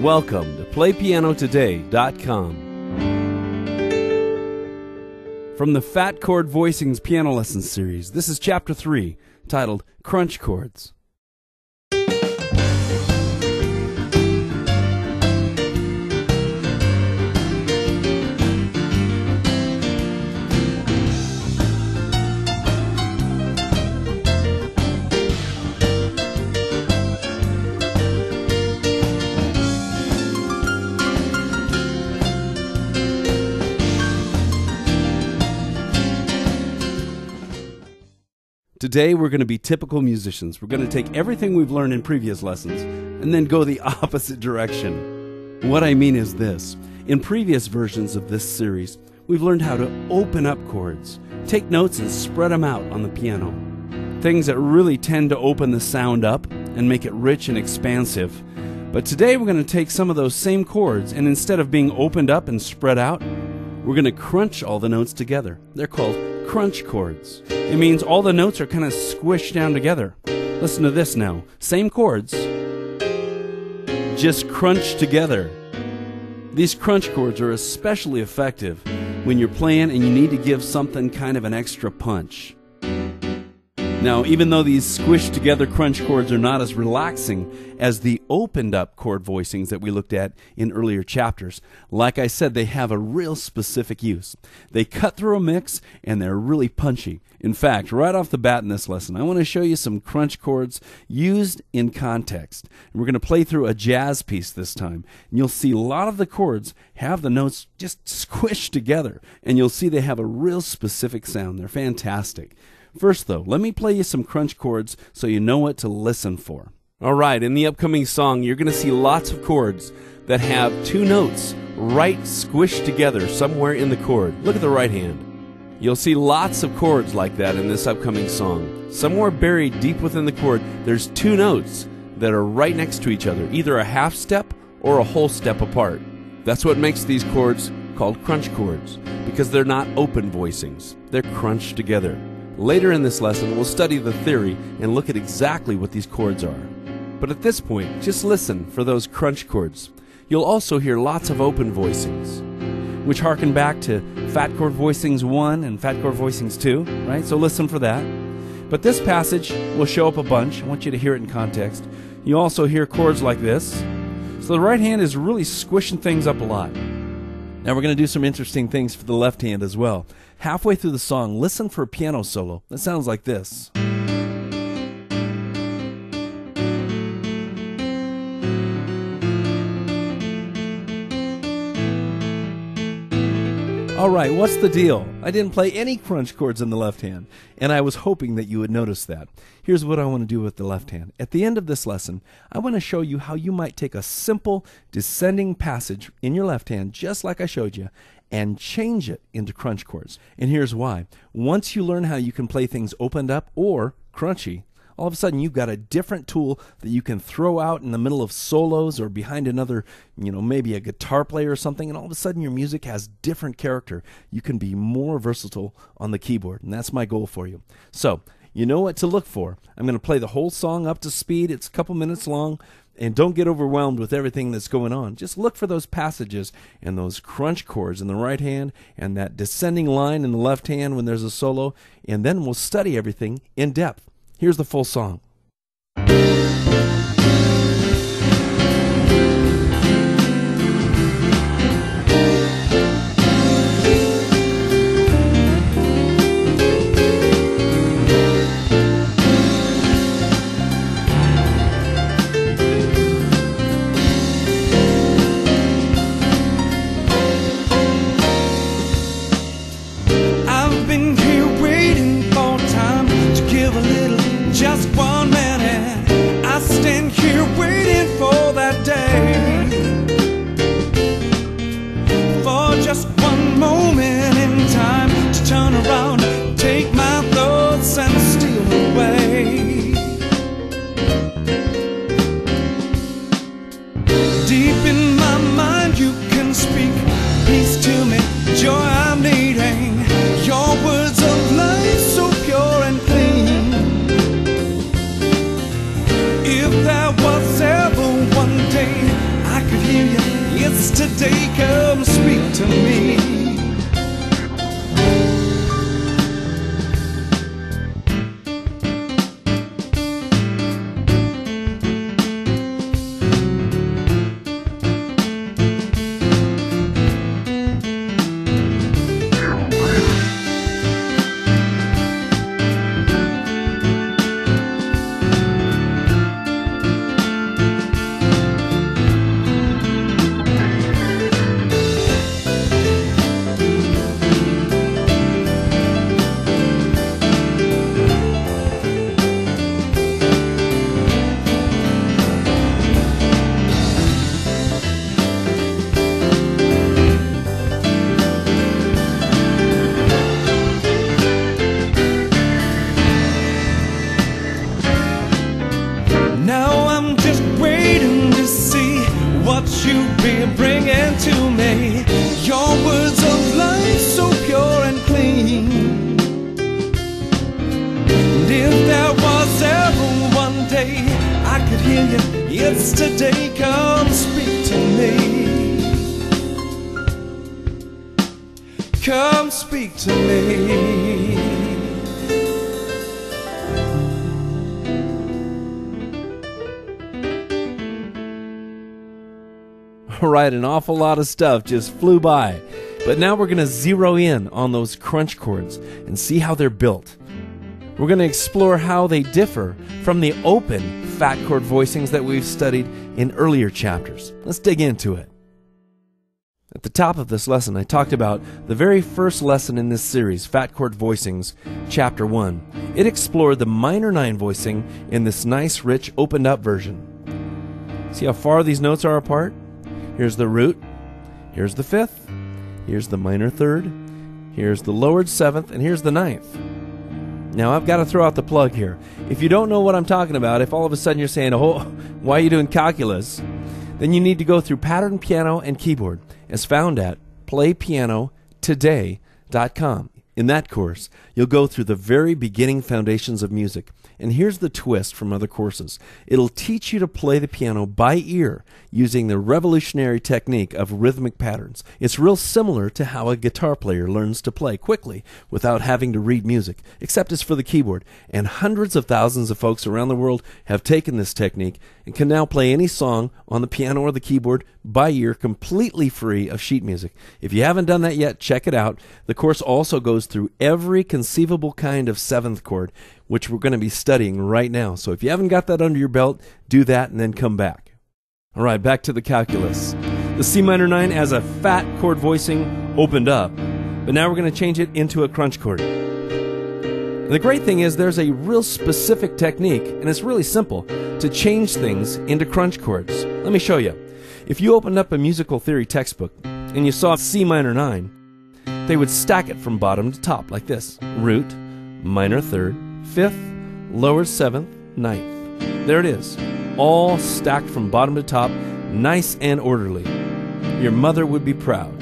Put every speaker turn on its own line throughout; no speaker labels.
Welcome to PlayPianoTODAY.com. From the Phat Chord Voicings Piano Lesson Series, this is Chapter 3, titled Crunch Chords. Today we're going to be typical musicians. We're going to take everything we've learned in previous lessons and then go the opposite direction. What I mean is this. In previous versions of this series, we've learned how to open up chords, take notes and spread them out on the piano. Things that really tend to open the sound up and make it rich and expansive. But today we're going to take some of those same chords and instead of being opened up and spread out, we're going to crunch all the notes together. They're called crunch chords. It means all the notes are kind of squished down together. Listen to this now. Same chords, just crunched together. These crunch chords are especially effective when you're playing and you need to give something kind of an extra punch. Now, even though these squished together crunch chords are not as relaxing as the opened up chord voicings that we looked at in earlier chapters, like I said, they have a real specific use. They cut through a mix and they're really punchy. In fact, right off the bat in this lesson, I want to show you some crunch chords used in context. And we're going to play through a jazz piece this time. And you'll see a lot of the chords have the notes just squished together. And you'll see they have a real specific sound. They're fantastic. First, though, let me play you some crunch chords so you know what to listen for. All right, in the upcoming song, you're going to see lots of chords that have two notes right squished together somewhere in the chord. Look at the right hand. You'll see lots of chords like that in this upcoming song. Somewhere buried deep within the chord, there's two notes that are right next to each other, either a half step or a whole step apart. That's what makes these chords called crunch chords, because they're not open voicings. They're crunched together. Later in this lesson, we'll study the theory and look at exactly what these chords are. But at this point, just listen for those crunch chords. You'll also hear lots of open voicings, which harken back to Phat Chord Voicings 1 and Phat Chord Voicings 2, right? So listen for that. But this passage will show up a bunch. I want you to hear it in context. You also hear chords like this. So the right hand is really squishing things up a lot. Now we're going to do some interesting things for the left hand as well. Halfway through the song, listen for a piano solo that sounds like this. All right, what's the deal? I didn't play any crunch chords in the left hand, and I was hoping that you would notice that. Here's what I want to do with the left hand. At the end of this lesson, I want to show you how you might take a simple descending passage in your left hand, just like I showed you, and change it into crunch chords. And here's why. Once you learn how you can play things opened up or crunchy, all of a sudden you've got a different tool that you can throw out in the middle of solos or behind another, maybe a guitar player or something, and all of a sudden your music has different character. You can be more versatile on the keyboard, and that's my goal for you. So, you know what to look for. I'm going to play the whole song up to speed. It's a couple minutes long, and don't get overwhelmed with everything that's going on. Just look for those passages and those crunch chords in the right hand and that descending line in the left hand when there's a solo, and then we'll study everything in depth. Here's the full song.
I've been here waiting for time to give a little, just 1 minute. yesterday. Come speak to me. You be bringing to me your words of life so pure and clean. And if there was ever one day I could hear you yesterday, come speak to me. Come speak to me.
Alright, an awful lot of stuff just flew by. But now we're going to zero in on those crunch chords and see how they're built. We're going to explore how they differ from the open Phat chord voicings that we've studied in earlier chapters. Let's dig into it. At the top of this lesson, I talked about the very first lesson in this series, Phat Chord Voicings, Chapter 1. It explored the minor 9 voicing in this nice, rich, opened up version. See how far these notes are apart? Here's the root, here's the 5th, here's the minor 3rd, here's the lowered 7th, and here's the 9th. Now I've got to throw out the plug here. If you don't know what I'm talking about, if all of a sudden you're saying, oh, why are you doing calculus? Then you need to go through Pattern Piano and Keyboard, as found at PlayPianoTODAY.com. In that course, you'll go through the very beginning foundations of music. And here's the twist from other courses. It'll teach you to play the piano by ear using the revolutionary technique of rhythmic patterns. It's real similar to how a guitar player learns to play quickly without having to read music, except it's for the keyboard. And hundreds of thousands of folks around the world have taken this technique and can now play any song on the piano or the keyboard by ear, completely free of sheet music. If you haven't done that yet, check it out. The course also goes through every conceivable kind of 7th chord, which we're going to be studying right now. So if you haven't got that under your belt, do that and then come back. All right, back to the calculus. The C minor 9 as a Phat chord voicing opened up, but now we're going to change it into a crunch chord. And the great thing is there's a real specific technique, and it's really simple, to change things into crunch chords. Let me show you. If you opened up a musical theory textbook and you saw C minor 9, they would stack it from bottom to top like this. Root, minor 3rd, 5th, lower 7th, 9th. There it is, all stacked from bottom to top, nice and orderly. Your mother would be proud.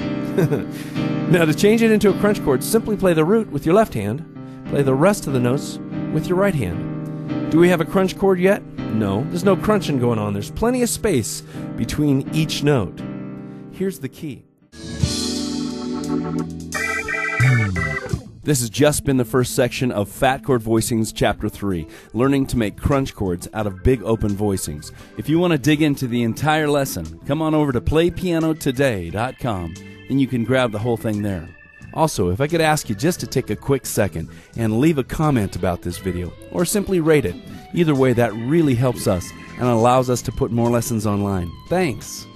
Now to change it into a crunch chord, simply play the root with your left hand, play the rest of the notes with your right hand. Do we have a crunch chord yet? No, there's no crunching going on. There's plenty of space between each note. Here's the key. This has just been the first section of Phat Chord Voicings Chapter 3, learning to make crunch chords out of big open voicings. If you want to dig into the entire lesson, come on over to PlayPianoTODAY.com and you can grab the whole thing there. Also, if I could ask you just to take a quick second and leave a comment about this video, or simply rate it. Either way, that really helps us and allows us to put more lessons online. Thanks.